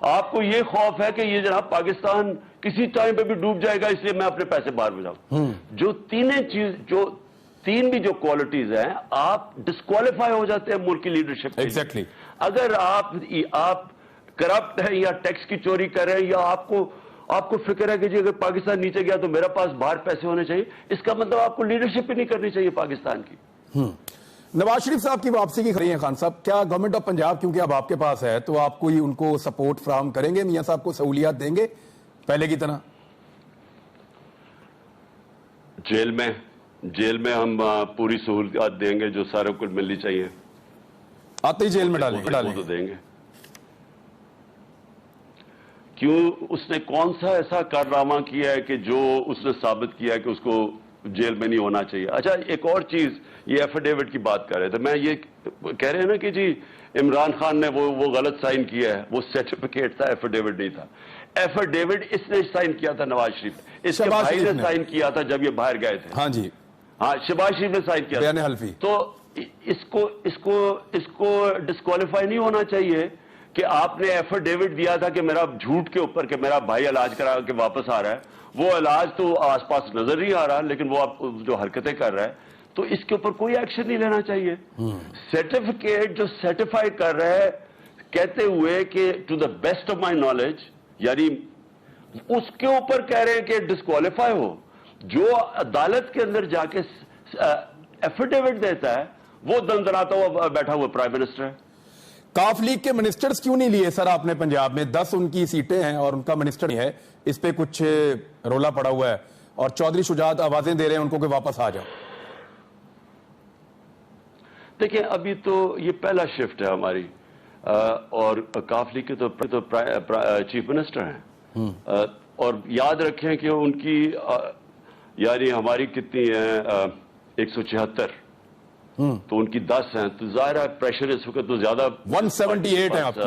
آپ کو یہ خوف ہے کہ یہ جناب پاکستان کسی ٹائم پہ بھی ڈوب جائے گا, اس لیے میں اپنے پیسے باہر بھیجاؤں. جو تینیں چیز جو تین بھی جو کوالٹیز ہیں آپ ڈسکوالیفائی ہو جاتے ہیں ملک کی لیڈرشپ. ایگزیکٹلی. اگر آپ کرپٹ ہیں یا ٹیکس کی چوری کر رہے ہیں یا آپ کو فکر ہے کہ جی اگر پاکستان نیچے گیا تو میرے پاس باہر پیسے ہونے چاہیے, اس کا مطلب آپ کو لیڈرشپ ہی نہیں کرنی چاہیے پاکستان کی. نواز شریف صاحب کی واپسی کی خبریں ہیں خان صاحب, کیا گورنمنٹ آف پنجاب کیونکہ اب آپ کے پاس ہے تو آپ کوئی ان کو سپورٹ فراہم کریں گے, میاں صاحب کو سہولیات دیں گے پہلے کی طرح؟ جیل میں ہم پوری سہولیات دیں گے جو سارے کو ملنی چاہیے. آتے ہی جیل میں ڈالیں تو دیں گے. کیوں اس نے کون سا ایسا کارنامہ کیا ہے کہ جو اس نے ثابت کیا ہے کہ اس کو جیل میں نہیں ہونا چاہیے؟ اچھا ایک اور چیز, یہ ایفیڈیوٹ کی بات کر رہے تھے, میں یہ کہہ رہے ہیں نا کہ جی عمران خان نے وہ غلط سائن کیا ہے, وہ سرٹیفکیٹ تھا, ایفیڈیوٹ نہیں تھا. ایفیڈیوٹ اس نے سائن کیا تھا نواز شریف, اس کے بھائی نے سائن کیا تھا جب یہ باہر گئے تھے. ہاں جی, ہاں شہباز شریف نے سائن کیا بیان حلفی. تو اس کو ڈسکوالیفائی نہیں ہونا چاہیے کہ آپ نے ایفیڈیوٹ دیا تھا کہ میرا جھوٹ کے اوپر کہ میرا بھائی علاج کرا کے واپس آ رہا ہے, وہ علاج تو آس پاس نظر نہیں آ رہا لیکن وہ آپ جو حرکتیں کر رہا ہے تو اس کے اوپر کوئی ایکشن نہیں لینا چاہیے. سرٹیفکیٹ جو سرٹیفائی کر رہا ہے کہتے ہوئے کہ to the best of my knowledge, یعنی اس کے اوپر کہہ رہے ہیں کہ ڈسکوالیفائی ہو. جو عدالت کے اندر جا کے ایفیڈیوٹ دیتا ہے وہ دندراتا ہوا بیٹھا ہوا پرائم منسٹر ہے. کاف لیگ کے منسٹرز کیوں نہیں لیے سر آپ نے پنجاب میں؟ 10 ان کی سیٹیں ہیں اور ان کا منسٹر نہیں ہے, اس پہ کچھ رولا پڑا ہوا ہے اور چودھری شجاعت آوازیں دے رہے ہیں ان کو کہ واپس آ جاؤ. دیکھیں ابھی تو یہ پہلا شفٹ ہے ہماری, اور کاف لیگ کے تو چیف منسٹر ہیں, اور یاد رکھیں کہ ان کی یعنی ہماری کتنی ہیں 176 تو ان کی 10 ہیں, تو ظاہر ہے پریشر اس وقت تو زیادہ 178 ہیں آپ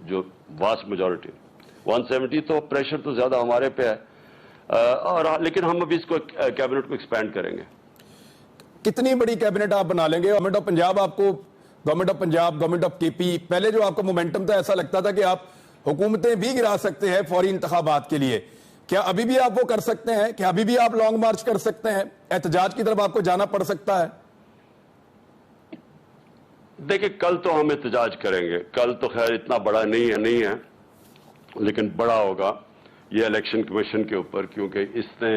جو واسٹ میجورٹی 170, تو پریشر تو زیادہ ہمارے پہ ہے, اور لیکن ہم ابھی اس کو کیبنٹ کو ایکسپینڈ کریں گے. کتنی بڑی کیبنٹ آپ بنا لیں گے؟ گورنمنٹ آف پنجاب آپ کو, government of Punjab, government of کے پی, پہلے جو آپ کا مومنٹم تھا ایسا لگتا تھا کہ آپ حکومتیں بھی گرا سکتے ہیں فوری انتخابات کے لیے, کیا ابھی بھی آپ وہ کر سکتے ہیں؟ کیا ابھی بھی آپ لانگ مارچ کر سکتے ہیں؟ احتجاج کی طرف آپ کو جانا پڑ سکتا ہے؟ دیکھیں کل تو ہم احتجاج کریں گے, کل تو خیر اتنا بڑا نہیں ہے لیکن بڑا ہوگا یہ الیکشن کمیشن کے اوپر, کیونکہ اس نے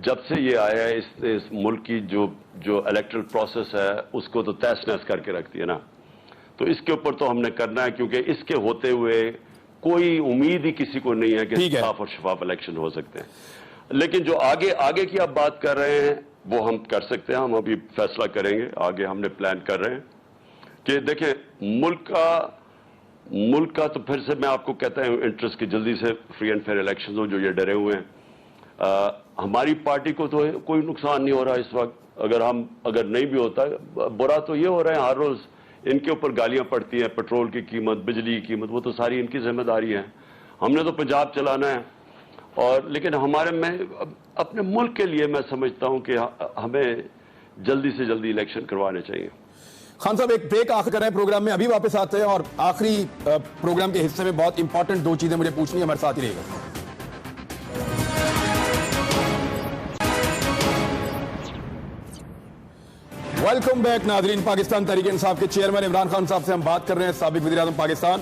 جب سے یہ آیا ہے اس نے اس ملک کی جو الیکٹرل پروسیس ہے اس کو تو تہس نہس کر کے رکھ دیا نا. تو اس کے اوپر تو ہم نے کرنا ہے, کیونکہ اس کے ہوتے ہوئے کوئی امید ہی کسی کو نہیں ہے کہ صاف اور شفاف الیکشن ہو سکتے ہیں. لیکن جو آگے کی آپ بات کر رہے ہیں وہ ہم کر سکتے ہیں, ہم ابھی فیصلہ کریں گے. آگے ہم نے پلان کر رہے ہیں کہ دیکھیں ملک کا تو پھر سے میں آپ کو کہتا ہوں انٹرسٹ کی جلدی سے فری اینڈ فیئر الیکشن ہو, جو یہ ڈرے ہوئے ہیں. ہماری پارٹی کو تو کوئی نقصان نہیں ہو رہا اس وقت, اگر نہیں بھی ہوتا برا تو یہ ہو رہا ہے ہر روز ان کے اوپر گالیاں پڑتی ہیں, پیٹرول کی قیمت, بجلی کی قیمت, وہ تو ساری ان کی ذمہ داری ہے. ہم نے تو پنجاب چلانا ہے, اور لیکن میں اپنے ملک کے لیے میں سمجھتا ہوں کہ ہمیں جلدی سے جلدی الیکشن کروانے چاہیے. خان صاحب ایک بریک آخر کریں پروگرام میں, ابھی واپس آتے ہیں اور آخری پروگرام کے حصے میں بہت امپورٹنٹ 2 چیزیں مجھے پوچھنی ہے, ہمارے ساتھ ہی رہے گا. ویلکم بیک ناظرین. پاکستان تحریک انصاف کے چیئرمین عمران خان صاحب سے ہم بات کر رہے ہیں, سابق وزیر اعظم پاکستان.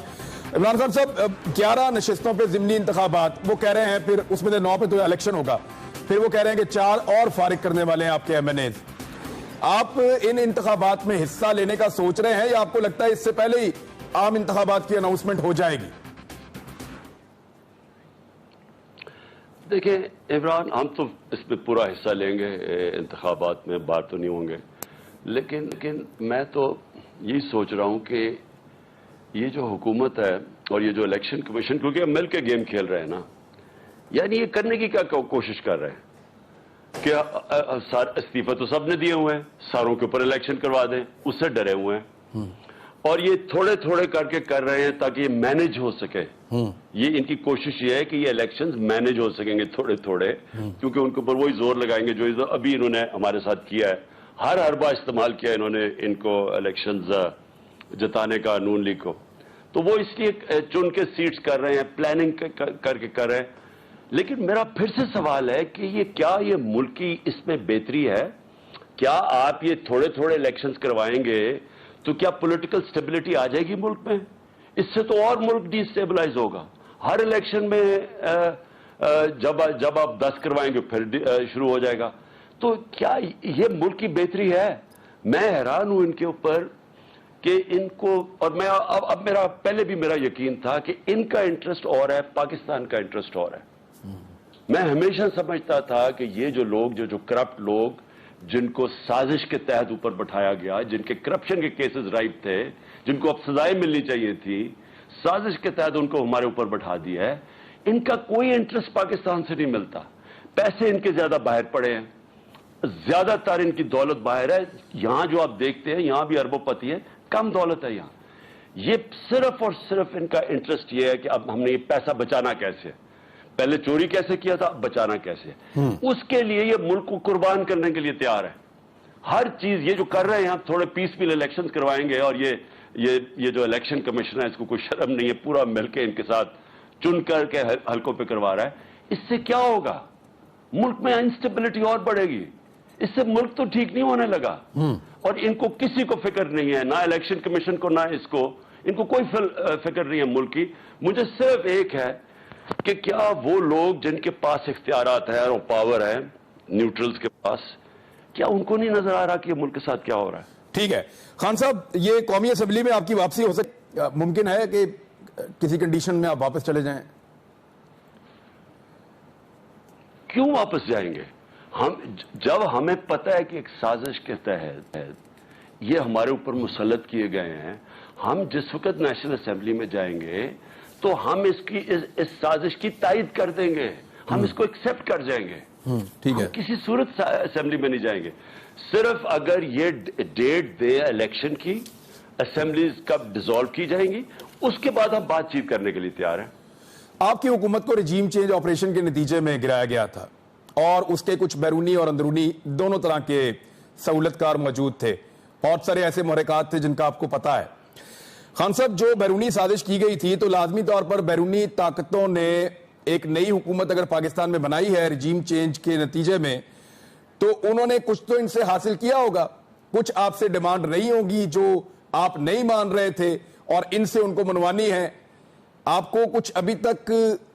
عمران خان صاحب 11 نشستوں پہ ضمنی انتخابات, وہ کہہ رہے ہیں پھر اس میں 9 پہ تو الیکشن ہوگا, پھر وہ کہہ رہے ہیں کہ 4 اور فارغ کرنے والے ہیں آپ کے MNAs. آپ ان انتخابات میں حصہ لینے کا سوچ رہے ہیں یا آپ کو لگتا ہے اس سے پہلے ہی عام انتخابات کی اناؤنسمنٹ ہو جائے گی؟ دیکھیں عمران, ہم تو اس میں پورا حصہ لیں گے انتخابات میں, باہر تو نہیں ہوں گے, لیکن میں تو یہی سوچ رہا ہوں کہ یہ جو حکومت ہے اور یہ جو الیکشن کمیشن, کیونکہ ہم مل کے گیم کھیل رہے ہیں نا, یعنی یہ کرنے کی کیا کوشش کر رہے ہیں کہ استعفے تو سب نے دیے ہوئے ہیں, ساروں کے اوپر الیکشن کروا دیں, اس سے ڈرے ہوئے ہیں, اور یہ تھوڑے کر کے کر رہے ہیں تاکہ یہ مینج ہو سکے. یہ ان کی کوشش یہ ہے کہ یہ الیکشنز مینج ہو سکیں گے تھوڑے, کیونکہ ان کے اوپر وہی زور لگائیں گے جو ابھی انہوں نے ہمارے ساتھ کیا ہے. ہر حربہ استعمال کیا انہوں نے ان کو الیکشنز جتانے کا, نون لیگ کو, تو وہ اس لیے چن کے سیٹس کر رہے ہیں, پلاننگ کر کے کر رہے ہیں. لیکن میرا پھر سے سوال ہے کہ یہ ملک کی اس میں بہتری ہے کیا آپ یہ تھوڑے تھوڑے الیکشنز کروائیں گے تو کیا پولیٹیکل سٹیبلٹی آ جائے گی ملک میں؟ اس سے تو اور ملک ڈی سٹیبلائز ہوگا. ہر الیکشن میں جب آپ 10 کروائیں گے پھر شروع ہو جائے گا. تو کیا یہ ملک کی بہتری ہے؟ میں حیران ہوں ان کے اوپر کہ ان کو، اور میں اب میرا پہلے بھی میرا یقین تھا کہ ان کا انٹرسٹ اور ہے، پاکستان کا انٹرسٹ اور ہے. میں ہمیشہ سمجھتا تھا کہ یہ جو لوگ جو کرپٹ لوگ جن کو سازش کے تحت اوپر بٹھایا گیا، جن کے کرپشن کے کیسز رائپ تھے، جن کو اب سزائیں ملنی چاہیے تھی، سازش کے تحت ان کو ہمارے اوپر بٹھا دیا ہے. ان کا کوئی انٹرسٹ پاکستان سے نہیں ملتا. پیسے ان کے زیادہ باہر پڑے ہیں، زیادہ تر ان کی دولت باہر ہے. یہاں جو آپ دیکھتے ہیں یہاں بھی اربوں پتی ہے، کم دولت ہے یہاں. یہ صرف اور صرف ان کا انٹرسٹ یہ ہے کہ اب ہم نے یہ پیسہ بچانا کیسے، پہلے چوری کیسے کیا تھا، بچانا کیسے. اس کے لیے یہ ملک کو قربان کرنے کے لیے تیار ہے. ہر چیز یہ جو کر رہے ہیں، ہم تھوڑے پیسفل الیکشن کروائیں گے، اور یہ جو الیکشن کمیشن ہے اس کو کوئی شرم نہیں ہے، پورا مل کے ان کے ساتھ چن کر کے حلقوں پہ کروا رہا ہے. اس سے کیا ہوگا؟ ملک میں انسٹیبلٹی اور بڑھے گی. اس سے ملک تو ٹھیک نہیں ہونے لگا. اور ان کو کسی کو فکر نہیں ہے، نہ الیکشن کمیشن کو، نہ اس کو، ان کو کوئی فکر نہیں ہے ملک کی. مجھے صرف ایک ہے کہ کیا وہ لوگ جن کے پاس اختیارات ہیں اور پاور ہے، نیوٹرلز کے پاس، کیا ان کو نہیں نظر آ رہا کہ ملک کے ساتھ کیا ہو رہا ہے؟ ٹھیک ہے خان صاحب، یہ قومی اسمبلی میں آپ کی واپسی ہو ممکن ہے کہ کسی کنڈیشن میں آپ واپس چلے جائیں؟ کیوں واپس جائیں گے؟ جب ہمیں پتہ ہے کہ ایک سازش کے تحت یہ ہمارے اوپر مسلط کیے گئے ہیں، ہم جس وقت نیشنل اسمبلی میں جائیں گے تو ہم اس سازش کی تائید کر دیں گے، ہم اس کو ایکسپٹ کر جائیں گے. ٹھیک ہے، کسی صورت اسمبلی میں نہیں جائیں گے. صرف اگر یہ ڈیٹ دے الیکشن کی، اسمبلیز کب ڈیزالو کی جائیں گی، اس کے بعد ہم بات چیت کرنے کے لیے تیار ہیں. آپ کی حکومت کو رجیم چینج آپریشن کے نتیجے میں گرایا گیا تھا، اور اس کے کچھ بیرونی اور اندرونی دونوں طرح کے سہولت کار موجود تھے. بہت سارے ایسے محرکات تھے جن کا آپ کو پتا ہے. خان صاحب، جو بیرونی سازش کی گئی تھی تو لازمی طور پر بیرونی طاقتوں نے ایک نئی حکومت اگر پاکستان میں بنائی ہے رجیم چینج کے نتیجے میں، تو انہوں نے کچھ تو ان سے حاصل کیا ہوگا، کچھ آپ سے ڈیمانڈ رہی ہوگی جو آپ نہیں مان رہے تھے اور ان سے ان کو منوانی ہے. آپ کو کچھ ابھی تک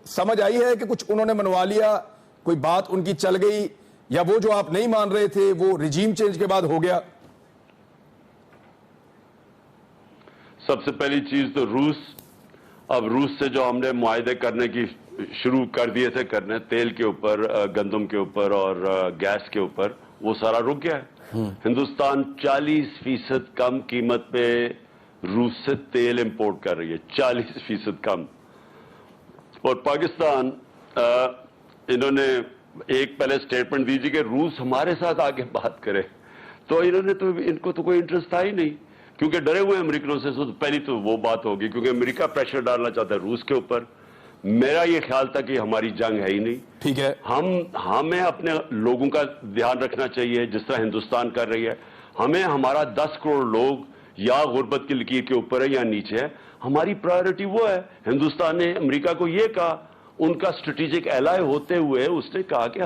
سمجھ آئی ہے کہ کچھ انہوں نے منوا لیا، کوئی بات ان کی چل گئی، یا وہ جو آپ نہیں مان رہے تھے وہ رجیم چینج کے بعد ہو گیا؟ سب سے پہلی چیز تو روس سے جو ہم نے معاہدے کرنے کی شروع کر دیے تھے کرنے، تیل کے اوپر، گندم کے اوپر اور گیس کے اوپر، وہ سارا رک گیا ہے. ہندوستان 40% کم قیمت پہ روس سے تیل امپورٹ کر رہی ہے، 40% کم. اور پاکستان، انہوں نے ایک پہلے سٹیٹمنٹ دیجیے کہ روس ہمارے ساتھ آگے بات کرے، تو ان کو تو کوئی انٹرسٹ تھا ہی نہیں، کیونکہ ڈرے ہوئے امریکنوں سے. پہلی تو وہ بات ہوگی کیونکہ امریکہ پریشر ڈالنا چاہتا ہے روس کے اوپر. میرا یہ خیال تھا کہ ہماری جنگ ہے ہی نہیں. ٹھیک ہے، ہمیں اپنے لوگوں کا دھیان رکھنا چاہیے جس طرح ہندوستان کر رہی ہے. ہمیں ہمارا 10 کروڑ لوگ یا غربت کی لکیر کے اوپر ہے یا نیچے ہے، ہماری پرائیورٹی وہ ہے. ہندوستان نے امریکہ کو یہ کہا، ان کا اسٹریٹجک ایلائی ہوتے ہوئے اس نے کہا کہ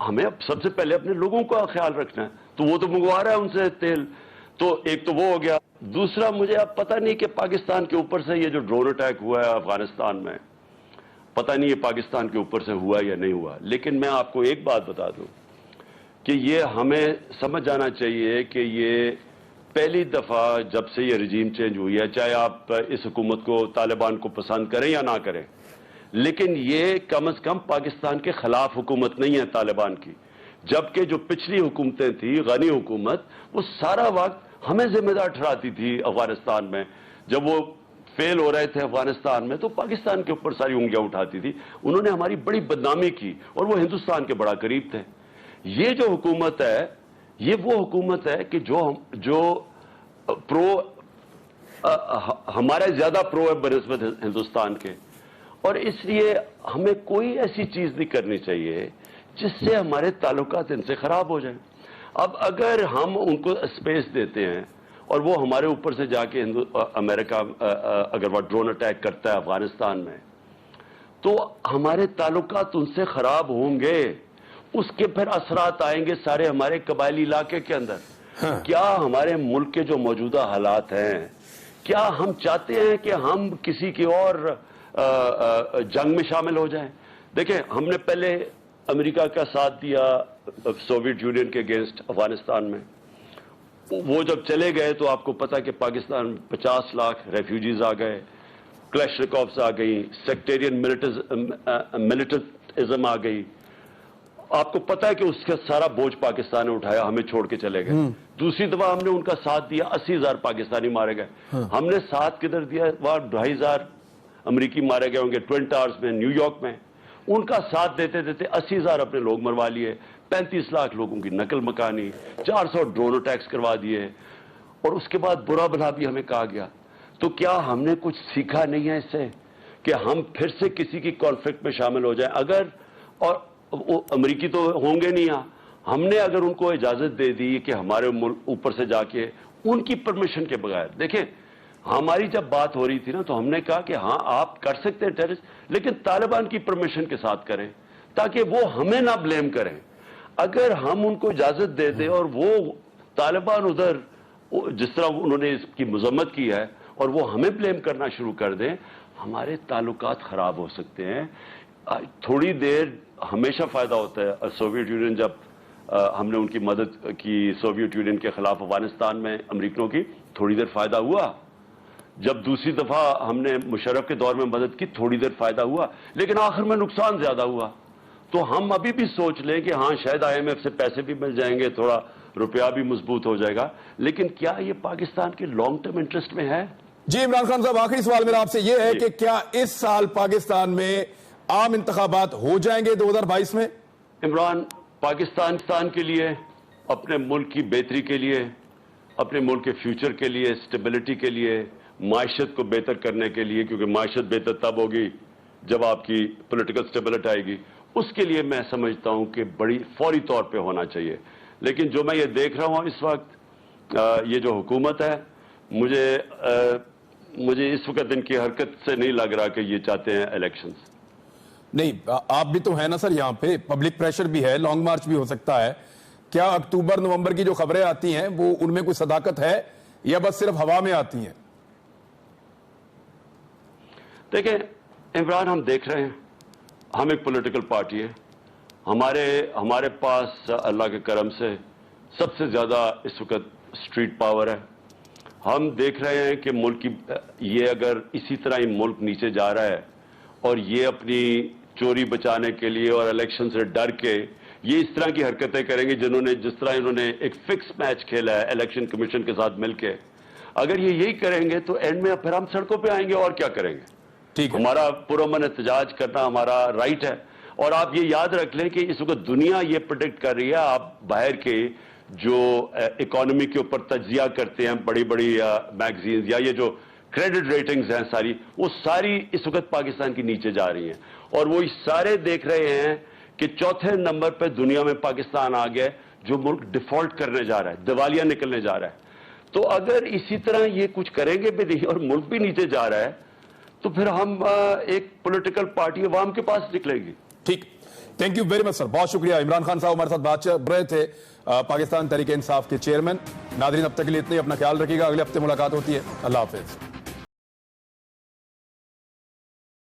ہمیں سب سے پہلے اپنے لوگوں کا خیال رکھنا ہے، تو وہ تو منگوا رہا ہے ان سے تیل. تو ایک تو وہ ہو گیا. دوسرا، مجھے اب پتہ نہیں کہ پاکستان کے اوپر سے یہ جو ڈرون اٹیک ہوا ہے افغانستان میں، پتہ نہیں یہ پاکستان کے اوپر سے ہوا یا نہیں ہوا. لیکن میں آپ کو ایک بات بتا دوں کہ یہ ہمیں سمجھ جانا چاہیے کہ یہ پہلی دفعہ جب سے یہ رجیم چینج ہوئی ہے، چاہے آپ اس حکومت کو، طالبان کو پسند کریں یا نہ کریں، لیکن یہ کم از کم پاکستان کے خلاف حکومت نہیں ہے طالبان کی. جبکہ جو پچھلی حکومتیں تھیں، غنی حکومت، وہ سارا وقت ہمیں ذمہ دار ٹھہراتی تھی افغانستان میں. جب وہ فیل ہو رہے تھے افغانستان میں تو پاکستان کے اوپر ساری انگلیاں اٹھاتی تھی. انہوں نے ہماری بڑی بدنامی کی اور وہ ہندوستان کے بڑا قریب تھے. یہ جو حکومت ہے، یہ وہ حکومت ہے کہ جو ہمارے زیادہ پرو ہے بنسبت ہندوستان کے. اور اس لیے ہمیں کوئی ایسی چیز نہیں کرنی چاہیے جس سے ہمارے تعلقات ان سے خراب ہو جائیں. اب اگر ہم ان کو اسپیس دیتے ہیں اور وہ ہمارے اوپر سے جا کے امریکہ اگر وہ ڈرون اٹیک کرتا ہے افغانستان میں، تو ہمارے تعلقات ان سے خراب ہوں گے. اس کے پھر اثرات آئیں گے سارے ہمارے قبائلی علاقے کے اندر. کیا ہمارے ملک کے جو موجودہ حالات ہیں, کیا ہم چاہتے ہیں کہ ہم کسی کی اور جنگ میں شامل ہو جائیں؟ دیکھیں, ہم نے پہلے امریکہ کا ساتھ دیا سوویت یونین کے اگینسٹ افغانستان میں. وہ جب چلے گئے تو آپ کو پتا کہ پاکستان 50 لاکھ ریفیوجیز آ گئے, کلیشنکوفز آ گئی, سیکٹیرین ملٹرزم آ گئی. آپ کو پتا ہے کہ اس کا سارا بوجھ پاکستان نے اٹھایا, ہمیں چھوڑ کے چلے گئے. دوسری دفعہ ہم نے ان کا ساتھ دیا, 80,000 پاکستانی مارے گئے. ہم نے ساتھ کدھر دیا؟ وہاں 2,500 امریکی مارے گئے ہوں گے ٹوین ٹاورز میں, نیو یارک میں. ان کا ساتھ دیتے دیتے 80,000 اپنے لوگ مروا لیے, 35 لاکھ لوگوں کی نقل مکانی, 400 ڈرون اٹیکس کروا دیے, اور اس کے بعد برا بھلا بھی ہمیں کہا گیا. تو کیا ہم نے کچھ سیکھا نہیں ہے اس سے کہ ہم پھر سے کسی کی کانفلکٹ میں شامل ہو جائیں؟ اگر, اور وہ امریکی تو ہوں گے نہیں, ہم نے اگر ان کو اجازت دے دی کہ ہمارے اوپر سے جا کے ان کی پرمیشن کے بغیر, دیکھیں ہماری جب بات ہو رہی تھی نا تو ہم نے کہا کہ ہاں آپ کر سکتے ہیں ٹیررسٹ, لیکن طالبان کی پرمیشن کے ساتھ کریں تاکہ وہ ہمیں نہ بلیم کریں. اگر ہم ان کو اجازت دے دیں اور وہ طالبان ادھر جس طرح انہوں نے اس کی مذمت کی ہے اور وہ ہمیں بلیم کرنا شروع کر دیں, ہمارے تعلقات خراب ہو سکتے ہیں. تھوڑی دیر ہمیشہ فائدہ ہوتا ہے. سوویت یونین جب ہم نے ان کی مدد کی سوویت یونین کے خلاف افغانستان میں امریکنوں کی, تھوڑی دیر فائدہ ہوا. جب دوسری دفعہ ہم نے مشرف کے دور میں مدد کی, تھوڑی دیر فائدہ ہوا, لیکن آخر میں نقصان زیادہ ہوا. تو ہم ابھی بھی سوچ لیں کہ ہاں شاید IMF سے پیسے بھی مل جائیں گے, تھوڑا روپیہ بھی مضبوط ہو جائے گا, لیکن کیا یہ پاکستان کے لانگ ٹرم انٹرسٹ میں ہے؟ جی عمران خان صاحب, آخری سوال میرا آپ سے یہ ہے کہ کیا اس سال پاکستان میں عام انتخابات ہو جائیں گے 2022 میں؟ عمران, پاکستان کے لیے, اپنے ملک کی بہتری کے لیے, اپنے ملک کے فیوچر کے لیے, اسٹیبلٹی کے لیے, معیشت کو بہتر کرنے کے لیے, کیونکہ معیشت بہتر تب ہوگی جب آپ کی پولیٹیکل اسٹیبلٹی آئے گی, اس کے لیے میں سمجھتا ہوں کہ بڑی فوری طور پہ ہونا چاہیے. لیکن جو میں یہ دیکھ رہا ہوں اس وقت, یہ جو حکومت ہے, مجھے اس وقت ان کی حرکت سے نہیں لگ رہا کہ یہ چاہتے ہیں الیکشنز. نہیں, آپ بھی تو ہیں نا سر یہاں پہ, پبلک پریشر بھی ہے, لانگ مارچ بھی ہو سکتا ہے. کیا اکتوبر نومبر کی جو خبریں آتی ہیں وہ ان میں کوئی صداقت ہے یا بس صرف ہوا میں آتی ہیں؟ دیکھیں عمران, ہم دیکھ رہے ہیں, ہم ایک پولیٹیکل پارٹی ہے, ہمارے پاس اللہ کے کرم سے سب سے زیادہ اس وقت اسٹریٹ پاور ہے. ہم دیکھ رہے ہیں کہ ملک کی, یہ اگر اسی طرح ہی ملک نیچے جا رہا ہے اور یہ اپنی چوری بچانے کے لیے اور الیکشن سے ڈر کے یہ اس طرح کی حرکتیں کریں گے جس طرح انہوں نے ایک فکس میچ کھیلا ہے الیکشن کمیشن کے ساتھ مل کے, اگر یہ یہی کریں گے تو اینڈ میں پھر ہم سڑکوں پہ آئیں گے اور کیا کریں گے. ٹھیک ہے, ہمارا پرامن احتجاج کرنا ہمارا رائٹ ہے. اور آپ یہ یاد رکھ لیں کہ اس وقت دنیا یہ پریڈکٹ کر رہی ہے, آپ باہر کے جو اکانومی کے اوپر تجزیہ کرتے ہیں بڑی بڑی میگزینز یا یہ جو کریڈٹ ریٹنگز ہیں ساری, وہ ساری اس وقت پاکستان کی نیچے جا رہی ہیں. اور وہ سارے دیکھ رہے ہیں کہ چوتھے نمبر پہ دنیا میں پاکستان آ گیا, جو ملک ڈیفالٹ کرنے جا رہا ہے, دیوالیہ نکلنے جا رہا ہے. تو اگر اسی طرح یہ کچھ کریں گے بھی نہیں اور ملک بھی نیچے جا رہا ہے تو پھر ہم ایک پولیٹیکل پارٹی عوام کے پاس نکلے گی. ٹھیک, تھینک یو ویری مچ سر, بہت شکریہ. عمران خان صاحب ہمارے ساتھ بات کر رہے تھے, پاکستان تحریک انصاف کے چیئرمین. ناظرین اب تک کے لیے اتنے, اپنا خیال رکھیے گا, اگلے ہفتے ملاقات ہوتی ہے. اللہ حافظ.